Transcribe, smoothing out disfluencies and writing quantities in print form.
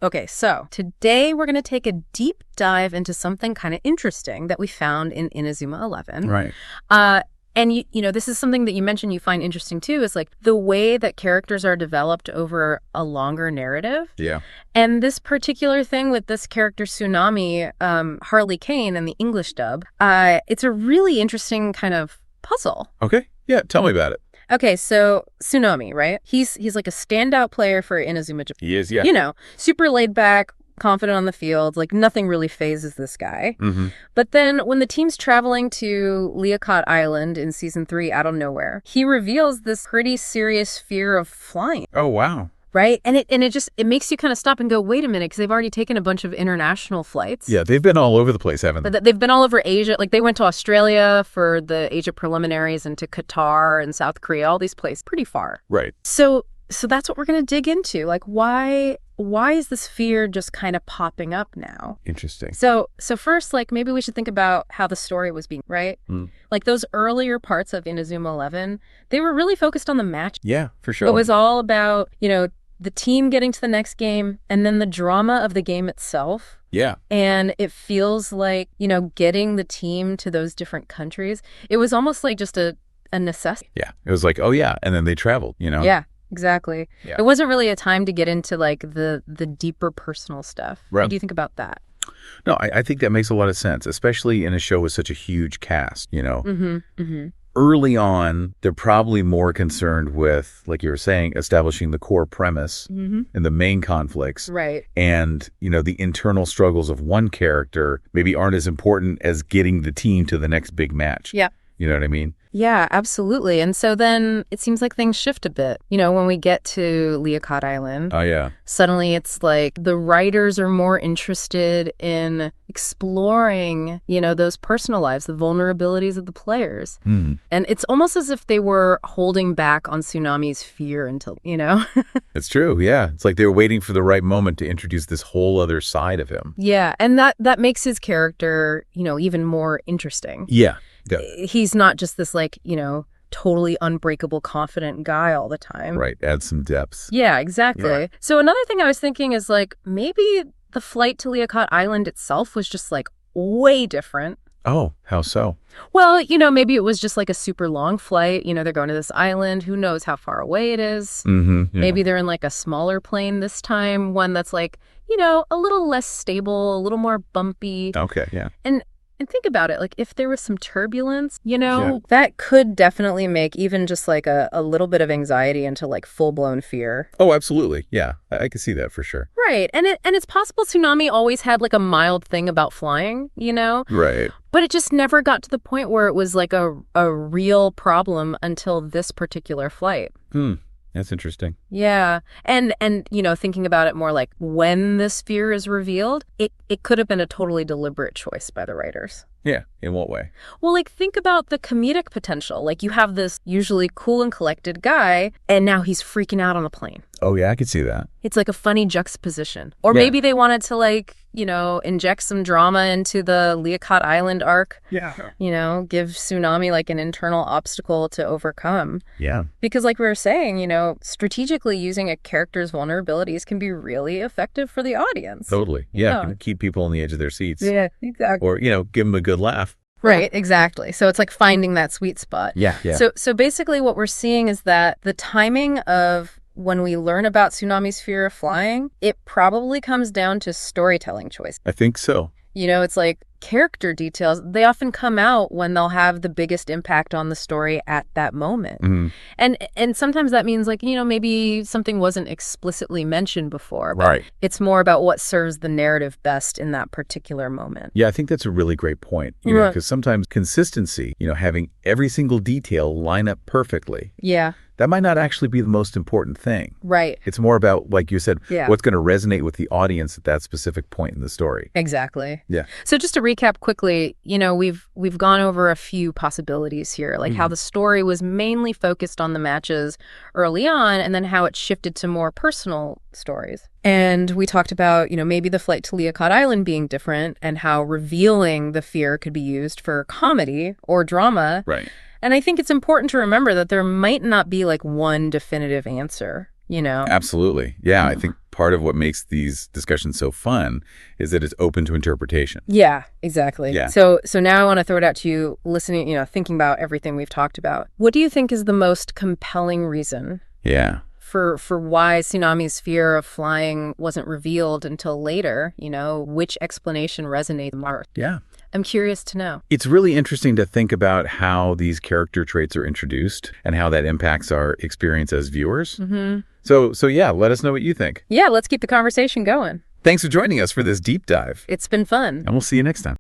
Okay, so today we're going to take a deep dive into something kind of interesting that we found in Inazuma 11. Right. And, you know, this is something that you mentioned you find interesting, too, is like the way that characters are developed over a longer narrative. Yeah. And this particular thing with this character, Tsunami, Harley Kane in the English dub, it's a really interesting kind of puzzle. Okay. Yeah. Tell me about it. Okay, so Tsunami, right? He's like a standout player for Inazuma Japan. He is, yeah. You know, super laid back, confident on the field, like nothing really phases this guy. Mm-hmm. But then when the team's traveling to Liocott Island in season 3 out of nowhere, he reveals this pretty serious fear of flying. Oh, wow. Right? And it makes you kind of stop and go, wait a minute, because they've already taken a bunch of international flights. Yeah, they've been all over the place, haven't they? But they've been all over Asia. Like they went to Australia for the Asia preliminaries and to Qatar and South Korea, all these places, pretty far. Right. So that's what we're going to dig into. Like why is this fear just kind of popping up now? Interesting. So first, like maybe we should think about how the story was being, right? Like those earlier parts of Inazuma 11, they were really focused on the match. Yeah, for sure. It was all about, you know, the team getting to the next game and then the drama of the game itself. Yeah. And it feels like, you know, getting the team to those different countries, it was almost like just a necessity. Yeah. It was like, oh, yeah. And then they traveled, you know? Yeah, exactly. Yeah. It wasn't really a time to get into like the deeper personal stuff. Right. What do you think about that? No, I think that makes a lot of sense, especially in a show with such a huge cast, you know? Early on, they're probably more concerned with, like you were saying, establishing the core premise and the main conflicts. Right. And, you know, the internal struggles of one character maybe aren't as important as getting the team to the next big match. Yeah. You know what I mean? Yeah, absolutely. And so then it seems like things shift a bit. You know, when we get to Liocott Island, Oh, yeah. suddenly it's like the writers are more interested in exploring, you know, those personal lives, the vulnerabilities of the players. And it's almost as if they were holding back on Tsunami's fear until, you know? It's true, yeah. It's like they were waiting for the right moment to introduce this whole other side of him. Yeah, and that makes his character, you know, even more interesting. Yeah. He's not just this, like, you know, totally unbreakable, confident guy all the time. Right. Add some depths. Yeah, exactly. Yeah. So another thing I was thinking is, like, maybe the flight to Liocott Island itself was just, like, way different. Oh, how so? Well, you know, maybe it was just, like, a super long flight. You know, they're going to this island. Who knows how far away it is? Yeah. Maybe they're in, like, a smaller plane this time, one that's, like, you know, a little less stable, a little more bumpy. Okay, yeah. And think about it, like if there was some turbulence, you know, that could definitely make even just like a little bit of anxiety into like full-blown fear. Oh, absolutely. Yeah, I can see that for sure. Right. And it's possible Tsunami always had like a mild thing about flying, you know? Right. But it just never got to the point where it was like a real problem until this particular flight. That's interesting. Yeah. And you know, thinking about it more like when this fear is revealed, it could have been a totally deliberate choice by the writers. Yeah. In what way? Well, like think about the comedic potential. Like you have this usually cool and collected guy, and now he's freaking out on a plane. Oh, yeah, I could see that. It's like a funny juxtaposition. Or Yeah. maybe they wanted to like, you know, inject some drama into the Liocott Island arc. Yeah. You know, give Tsunami like an internal obstacle to overcome. Yeah. Because like we were saying, you know, strategically using a character's vulnerabilities can be really effective for the audience. Totally. Yeah. Yeah. Keep people on the edge of their seats. Yeah, exactly. Or, you know, give them a good laugh. Right, exactly. So it's like finding that sweet spot. Yeah. So basically what we're seeing is that the timing of when we learn about Tsunami's fear of flying, it probably comes down to storytelling choice. I think so. You know, it's like character details, they often come out when they'll have the biggest impact on the story at that moment. And sometimes that means like, you know, maybe something wasn't explicitly mentioned before, but Right. it's more about what serves the narrative best in that particular moment. Yeah, I think that's a really great point. You know, Right. because sometimes consistency, you know, having every single detail line up perfectly, Yeah, that might not actually be the most important thing. right. It's more about, like you said, Yeah. what's going to resonate with the audience at that specific point in the story. Exactly. Yeah. So just to recap quickly, you know, we've gone over a few possibilities here, like how the story was mainly focused on the matches early on and then how it shifted to more personal stories. And we talked about, you know, maybe the flight to Liocott Island being different and how revealing the fear could be used for comedy or drama. Right. And I think it's important to remember that there might not be like one definitive answer. you know? Absolutely. Yeah, I think part of what makes these discussions so fun is that it's open to interpretation. Yeah, exactly. Yeah. So now I want to throw it out to you, listening, thinking about everything we've talked about. What do you think is the most compelling reason Yeah. for why Tsunami's fear of flying wasn't revealed until later? Which explanation resonates more? Yeah. I'm curious to know. It's really interesting to think about how these character traits are introduced and how that impacts our experience as viewers. Mm-hmm. So yeah, let us know what you think. Yeah, let's keep the conversation going. Thanks for joining us for this deep dive. It's been fun. And we'll see you next time.